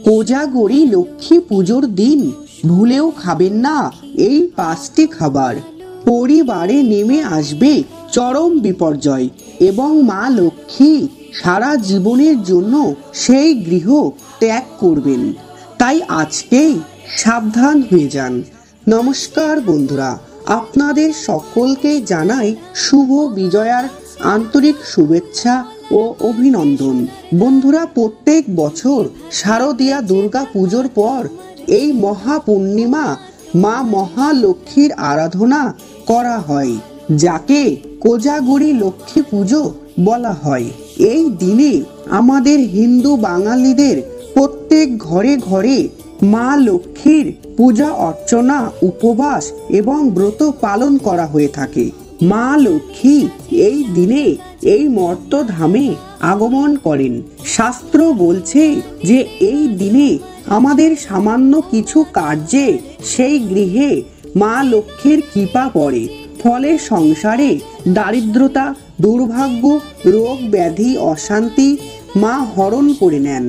কোজাগরী লক্ষ্মী পুজোর দিন ভুলেও খাবেন না এই 5টি খাবার। পরিবারে নেমে আসবে চরম বিপর্যয় এবং মা লক্ষ্মী সারা জীবনের জন্য সেই গৃহ ত্যাগ করবেন। তাই আজকেই সাবধান হয়ে যান। নমস্কার বন্ধুরা, আপনাদের সকলকে জানাই শুভ বিজয়ার আন্তরিক শুভেচ্ছা ও অভিনন্দন। বন্ধুরা, প্রত্যেক বছর শারদীয়া দুর্গা পুজোর পর এই মহাপূর্ণিমা মা মহালক্ষ্মীর আরাধনা করা হয়, যাকে কোজাগরী লক্ষ্মী পুজো বলা হয়। এই দিনে আমাদের হিন্দু বাঙালিদের প্রত্যেক ঘরে ঘরে মা লক্ষ্মীর পূজা অর্চনা, উপবাস এবং ব্রত পালন করা হয়ে থাকে। মা লক্ষ্মী এই দিনে এই মর্তধামে আগমন করেন। শাস্ত্র বলছে যে এই দিনে আমাদের সামান্য কিছু কার্যে সেই গৃহে মা লক্ষ্মীর কৃপা পড়ে, ফলে সংসারে দারিদ্রতা, দুর্ভাগ্য, রোগ ব্যাধি, অশান্তি মা হরণ করে নেন।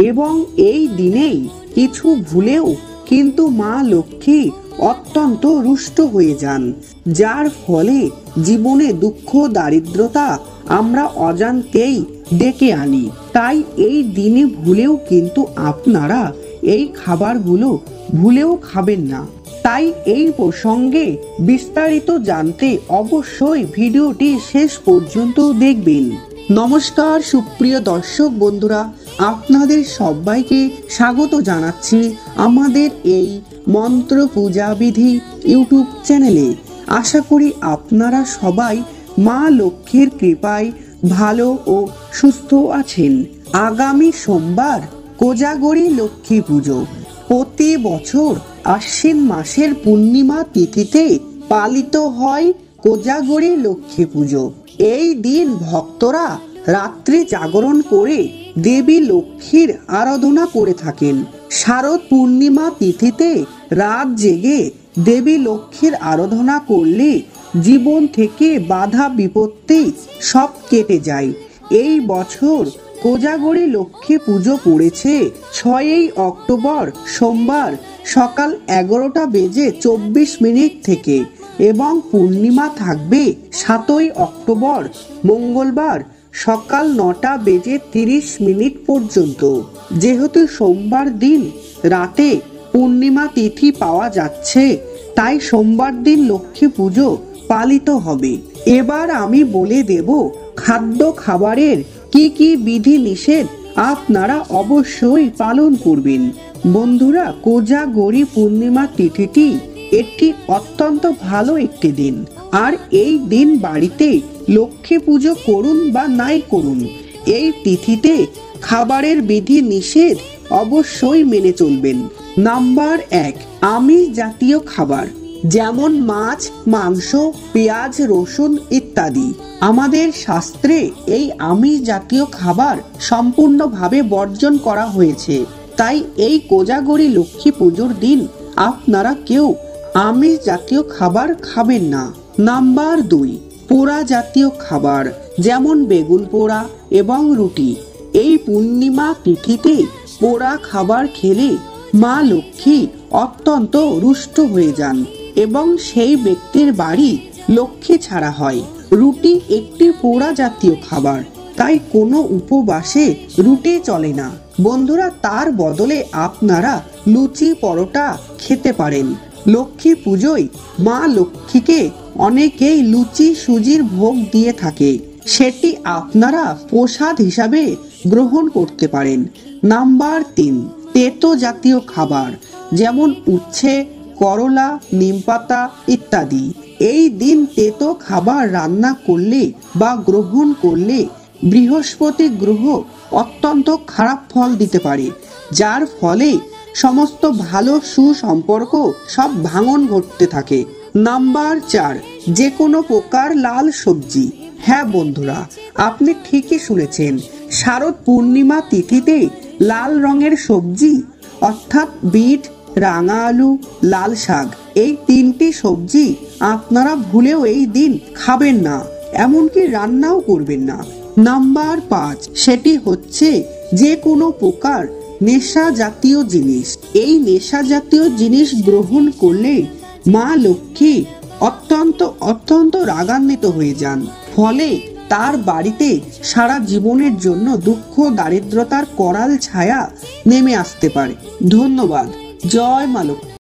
এবং এই দিনেই কিছু ভুলেও কিন্তু মা লক্ষ্মী অত্যন্ত রুষ্ট হয়ে যান, যার ফলে জীবনে দুঃখ দারিদ্রতা আমরা অজান্তেই ডেকে আনি। তাই এই দিনে ভুলেও কিন্তু আপনারা এই খাবারগুলো ভুলেও খাবেন না। তাই এই প্রসঙ্গে বিস্তারিত জানতে অবশ্যই ভিডিওটি শেষ পর্যন্ত দেখবেন। নমস্কার সুপ্রিয় দর্শক বন্ধুরা, আপনাদের সবাইকে স্বাগত জানাচ্ছি আমাদের এই মন্ত্র পূজা বিধি ইউটিউব চ্যানেলে। আশা করি আপনারা সবাই মা লক্ষ্মীর কৃপায় ভালো ও সুস্থ আছেন। আগামী সোমবার কোজাগরী লক্ষ্মী পুজো। প্রতি বছর আশ্বিন মাসের পূর্ণিমা তিথিতে পালিত হয় কোজাগরী লক্ষ্মী পুজো। এই দিন ভক্তরা রাত্রি জাগরণ করে দেবী লক্ষ্মীর আরাধনা করে থাকেন। শারদ পূর্ণিমা তিথিতে রাত জেগে দেবী লক্ষ্মীর আরাধনা করলে জীবন থেকে বাধা বিপত্তি সব কেটে যায়। এই বছর কোজাগরী লক্ষ্মী পুজো পড়েছে 6ই অক্টোবর সোমবার সকাল 11:24 থেকে এবং পূর্ণিমা থাকবে 7ই অক্টোবর মঙ্গলবার সকাল 9:30 পর্যন্ত। যেহেতু সোমবার দিন রাতে পূর্ণিমা তিথি পাওয়া যাচ্ছে, তাই সোমবার দিন লক্ষ্মী পুজো পালিত হবে। এবার আমি বলে দেব খাদ্য খাবারের কি কি বিধি নিষেধ আপনারা অবশ্যই পালন করবেন। বন্ধুরা, কোজাগরী পূর্ণিমা তিথিটি একটি অত্যন্ত ভালো একটি দিন। আর এই দিন বাড়িতে লক্ষ্মী পুজো করুন বা নাই করুন, এই তিথিতে খাবারের বিধি নিষেধ অবশ্যই মেনে চলবেন। নাম্বার 1, আমিষ জাতীয় খাবার যেমন মাছ, মাংস, পেঁয়াজ, রসুন ইত্যাদি। আমাদের শাস্ত্রে এই আমিষ জাতীয় খাবার সম্পূর্ণভাবে বর্জন করা হয়েছে। তাই এই কোজাগরী লক্ষ্মী পুজোর দিন আপনারা কেউ আমিষ জাতীয় খাবার খাবেন না। নাম্বার 2, পোড়া জাতীয় খাবার যেমন বেগুন পোড়া এবং রুটি। এই পূর্ণিমা তিথিতে পোড়া খাবার খেলে মা লক্ষ্মী অত্যন্ত রুষ্ট হয়ে যান এবং সেই ব্যক্তির বাড়ি লক্ষ্মী ছাড়া হয়। রুটি একটি পোড়া জাতীয় খাবার, তাই কোনো উপবাসে রুটি চলে না। বন্ধুরা, তার বদলে আপনারা লুচি পরোটা খেতে পারেন। লক্ষ্মী পুজোয় মা লক্ষ্মীকে অনেকেই লুচি সুজির ভোগ দিয়ে থাকে, সেটি আপনারা প্রসাদ হিসাবে গ্রহণ করতে পারেন। নাম্বার 3, তেতো জাতীয় খাবার যেমন উচ্ছে, করলা, নিমপাতা ইত্যাদি। এই দিন তেতো খাবার রান্না করলে বা গ্রহণ করলে বৃহস্পতি গ্রহ অত্যন্ত খারাপ ফল দিতে পারে, যার ফলে সমস্ত ভালো সুসম্পর্ক সব ভাঙন ঘটতে থাকে। নাম্বার 4, যে কোনো প্রকার লাল সবজি। হ্যাঁ বন্ধুরা, আপনি ঠিকই শুনেছেন। শারদ পূর্ণিমা তিথিতে লাল রঙের সবজি অর্থাৎ বিট, রাঙা আলু, লাল শাক, এই 3টি সবজি আপনারা ভুলেও এই দিন খাবেন না, এমনকি রান্নাও করবেন না। নাম্বার 5, সেটি হচ্ছে যে কোনো প্রকার নেশা জাতীয় জিনিস। এই নেশা জাতীয় জিনিস গ্রহণ করলে মা লক্ষ্মী অত্যন্ত অত্যন্ত রাগান্বিত হয়ে যান। ফলে তার বাড়িতে সারা জীবনের জন্য দুঃখ দারিদ্রতার করাল ছায়া নেমে আসতে পারে। ধন্যবাদ। জয় মা লক্ষ্মী।